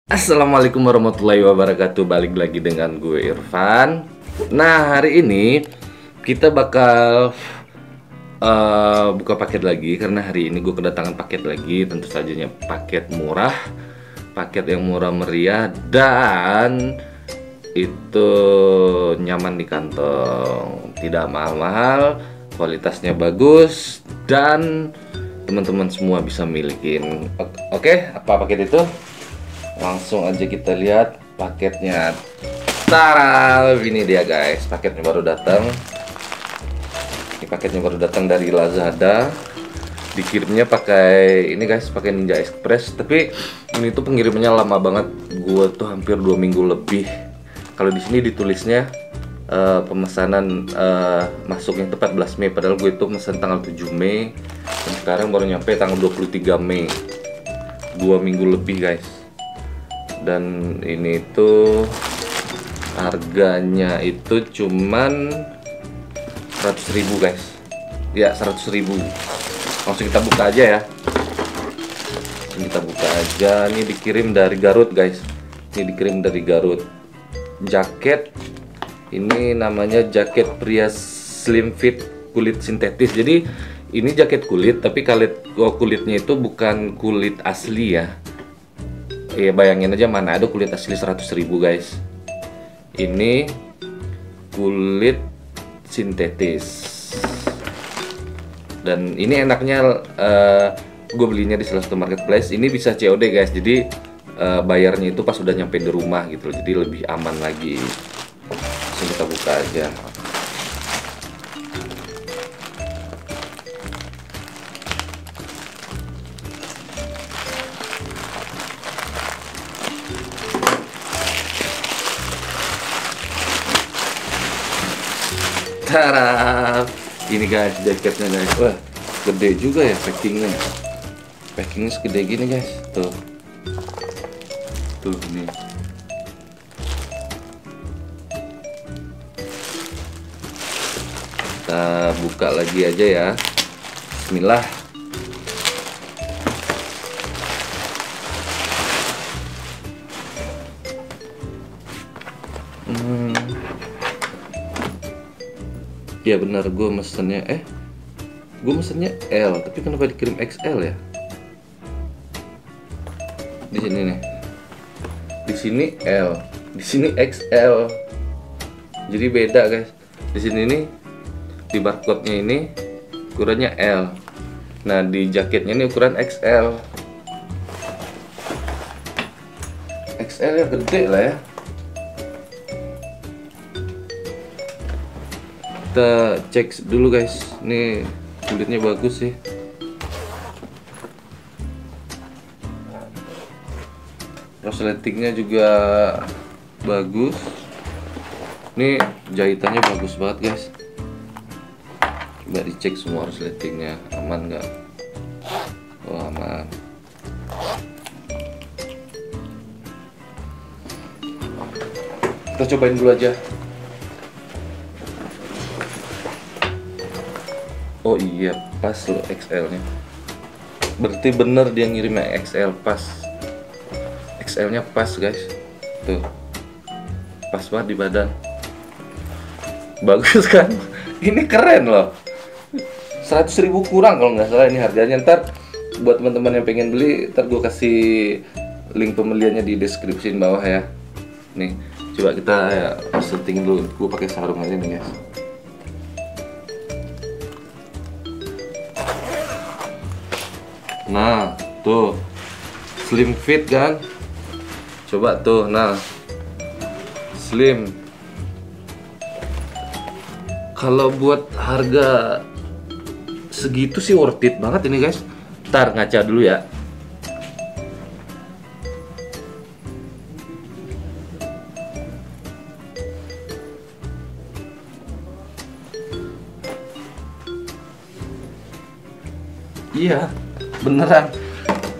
Assalamualaikum warahmatullahi wabarakatuh. Balik lagi dengan gue Irfan. Nah, hari ini kita bakal buka paket lagi. Karena hari ini gue kedatangan paket lagi. Tentu sajanya paket murah, paket yang murah meriah, dan itu nyaman di kantong, tidak mahal-mahal, kualitasnya bagus, dan teman-teman semua bisa milikin. Oke, apa paket itu? Langsung aja kita lihat paketnya. Tara, ini dia guys, paketnya baru datang. Ini paketnya baru datang dari Lazada. Dikirimnya pakai ini guys, pakai Ninja Express. Tapi ini tuh pengirimannya lama banget. Gua tuh hampir 2 minggu lebih. Kalau di sini ditulisnya pemesanan masuknya itu 14 Mei, padahal gue itu pesan tanggal 7 Mei dan sekarang baru nyampe tanggal 23 Mei. 2 minggu lebih guys. Dan ini tuh harganya itu cuman 100.000 guys. Ya, 100.000. Langsung kita buka aja ya. Langsung kita buka aja. Ini dikirim dari Garut guys. Ini dikirim dari Garut. Jaket ini namanya jaket pria slim fit kulit sintetis. Jadi ini jaket kulit, tapi kulitnya itu bukan kulit asli ya. Ya bayangin aja, mana ada kulit asli 100.000 guys. Ini kulit sintetis. Dan ini enaknya gue belinya di salah satu marketplace. Ini bisa COD guys. Jadi bayarnya itu pas udah nyampe di rumah gitu. Jadi lebih aman lagi. Langsung kita buka aja. Tara, ini guys jaketnya guys. Wah, gede juga ya packingnya. Packingnya segede gini guys. Tuh nih. Kita buka lagi aja ya. Bismillah. Ya benar, gue mesennya L, tapi kenapa dikirim XL ya? Di sini nih, di sini L, di sini XL, jadi beda guys. Di sini nih, di barcode-nya ini ukurannya L, nah di jaketnya ini ukuran XL. XL ya gede lah ya. Kita cek dulu guys, ini kulitnya bagus sih. Resletingnya juga bagus. Ini jahitannya bagus banget guys. Coba dicek semua resletingnya, aman nggak? Oh aman. Kita cobain dulu aja. Oh iya, pas loh XL nya. Berarti bener dia ngirimnya XL, pas. XL nya pas guys. Tuh, pas banget di badan. Bagus kan? Ini keren loh. 100.000 kurang kalau nggak salah ini harganya. Ntar buat teman-teman yang pengen beli, ntar gue kasih link pembeliannya di deskripsi bawah ya. Nih, coba kita setting dulu. Gue pakai sarung aja nih guys. Nah, tuh slim fit kan? Coba tuh, nah slim. Kalau buat harga segitu sih worth it banget ini guys. Ntar ngaca dulu ya. Iya, beneran.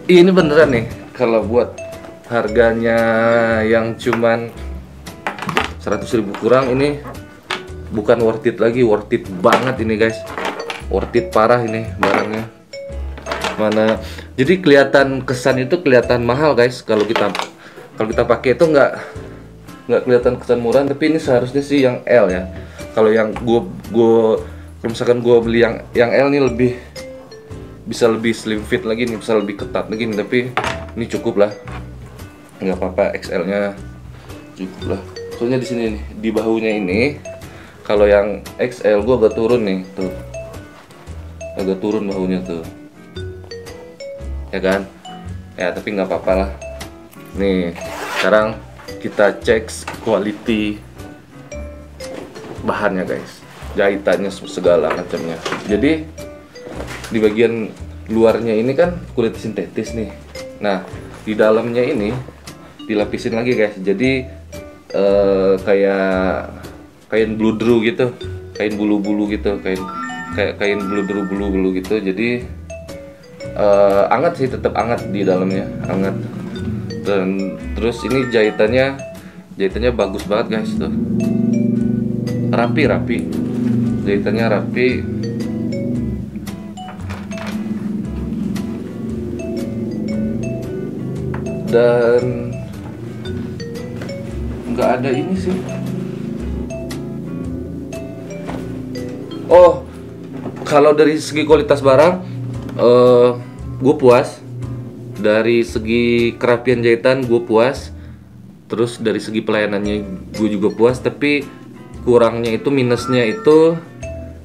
Ini beneran nih. Kalau buat harganya yang cuman 100.000 kurang, ini bukan worth it lagi, worth it banget ini guys, worth it parah ini barangnya. Mana jadi kelihatan, kesan itu kelihatan mahal guys kalau kita pakai itu nggak kelihatan kesan murah, tapi ini seharusnya sih yang L ya. Kalau yang gue kalau misalkan gue beli yang L ini bisa lebih slim fit lagi nih, bisa lebih ketat lagi nih, tapi ini cukup lah, nggak apa-apa, XL nya cukup lah. Soalnya di sini nih di bahunya ini, kalau yang XL gue agak turun nih tuh, agak turun bahunya tuh ya kan ya, tapi nggak apa-apa lah. Nih sekarang kita cek quality bahannya guys, jahitannya segala macamnya. Jadi di bagian luarnya ini kan kulit sintetis nih, nah di dalamnya ini dilapisin lagi guys, jadi kayak kain bludru gitu, kain bulu-bulu gitu, kain bludru-bulu gitu. Jadi anget sih, tetap anget di dalamnya, anget. Dan terus ini jahitannya bagus banget guys tuh, rapi jahitannya rapi. Dan nggak ada ini sih. Oh, kalau dari segi kualitas barang, gue puas. Dari segi kerapian jahitan gue puas. Terus dari segi pelayanannya gue juga puas. Tapi kurangnya itu, minusnya itu,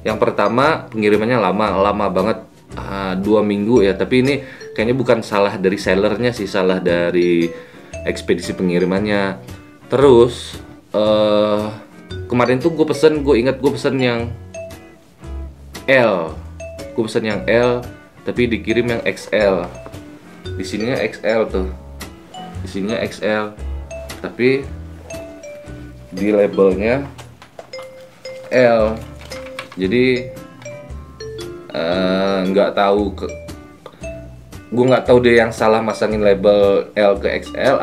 yang pertama pengirimannya lama banget, 2 minggu ya. Tapi ini kayaknya bukan salah dari sellernya sih, salah dari ekspedisi pengirimannya. Terus kemarin tuh gue ingat gue pesen yang L, tapi dikirim yang XL. Di sininya XL tuh, di sininya XL, tapi di labelnya L. Jadi nggak tahu, gue nggak tahu deh yang salah masangin label L ke XL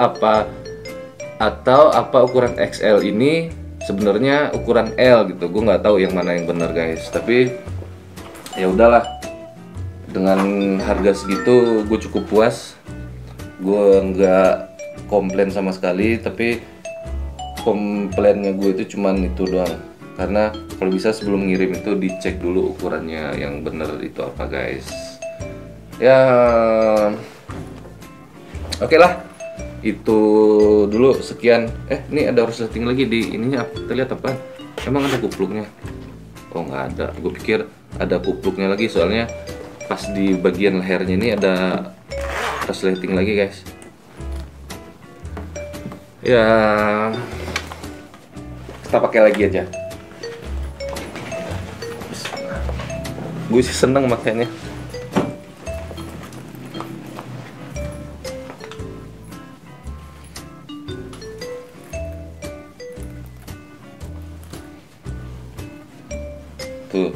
atau ukuran XL ini sebenarnya ukuran L gitu. Gue nggak tahu yang mana yang benar guys, tapi ya udahlah, dengan harga segitu gue cukup puas. Gue nggak komplain sama sekali, tapi komplainnya gue itu cuman itu doang, karena kalau bisa sebelum ngirim itu dicek dulu ukurannya yang bener itu apa guys. Ya oke lah, itu dulu sekian. Ini ada resleting lagi di ininya, terlihat apa? Emang ada kupluknya? Oh nggak ada, gue pikir ada kupluknya lagi, soalnya pas di bagian lehernya ini ada resleting lagi guys. Ya kita pakai lagi aja. Gue sih seneng makanya. Tuh,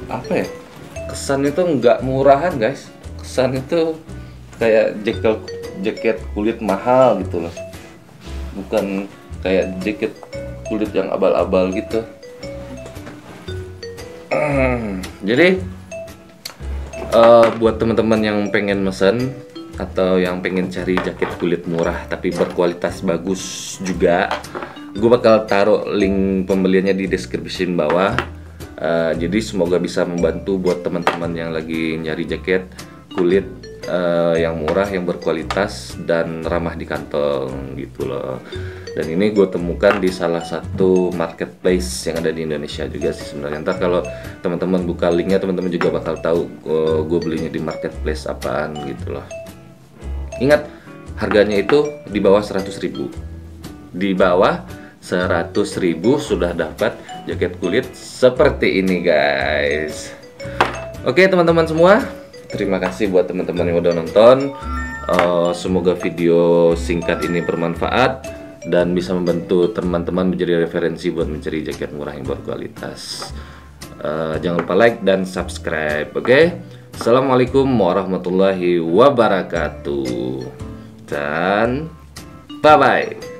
apa ya, kesan itu nggak murahan guys, kesan itu kayak jaket kulit mahal gitu loh, bukan kayak jaket kulit yang abal-abal gitu. Jadi buat teman-teman yang pengen mesen atau yang pengen cari jaket kulit murah tapi berkualitas bagus juga, gue bakal taruh link pembeliannya di deskripsi bawah. Jadi semoga bisa membantu buat teman-teman yang lagi nyari jaket kulit yang murah, yang berkualitas dan ramah di kantong gitu loh. Dan ini gue temukan di salah satu marketplace yang ada di Indonesia juga sih sebenarnya. Ntar kalau teman-teman buka linknya, teman-teman juga bakal tahu gue belinya di marketplace apaan gitu loh. Ingat, harganya itu di bawah 100.000. Di bawah 100.000 sudah dapat jaket kulit seperti ini guys. Oke teman-teman semua, terima kasih buat teman-teman yang udah nonton. Semoga video singkat ini bermanfaat dan bisa membantu teman-teman menjadi referensi buat mencari jaket murah yang berkualitas. Jangan lupa like dan subscribe. Oke? Assalamualaikum warahmatullahi wabarakatuh dan bye bye.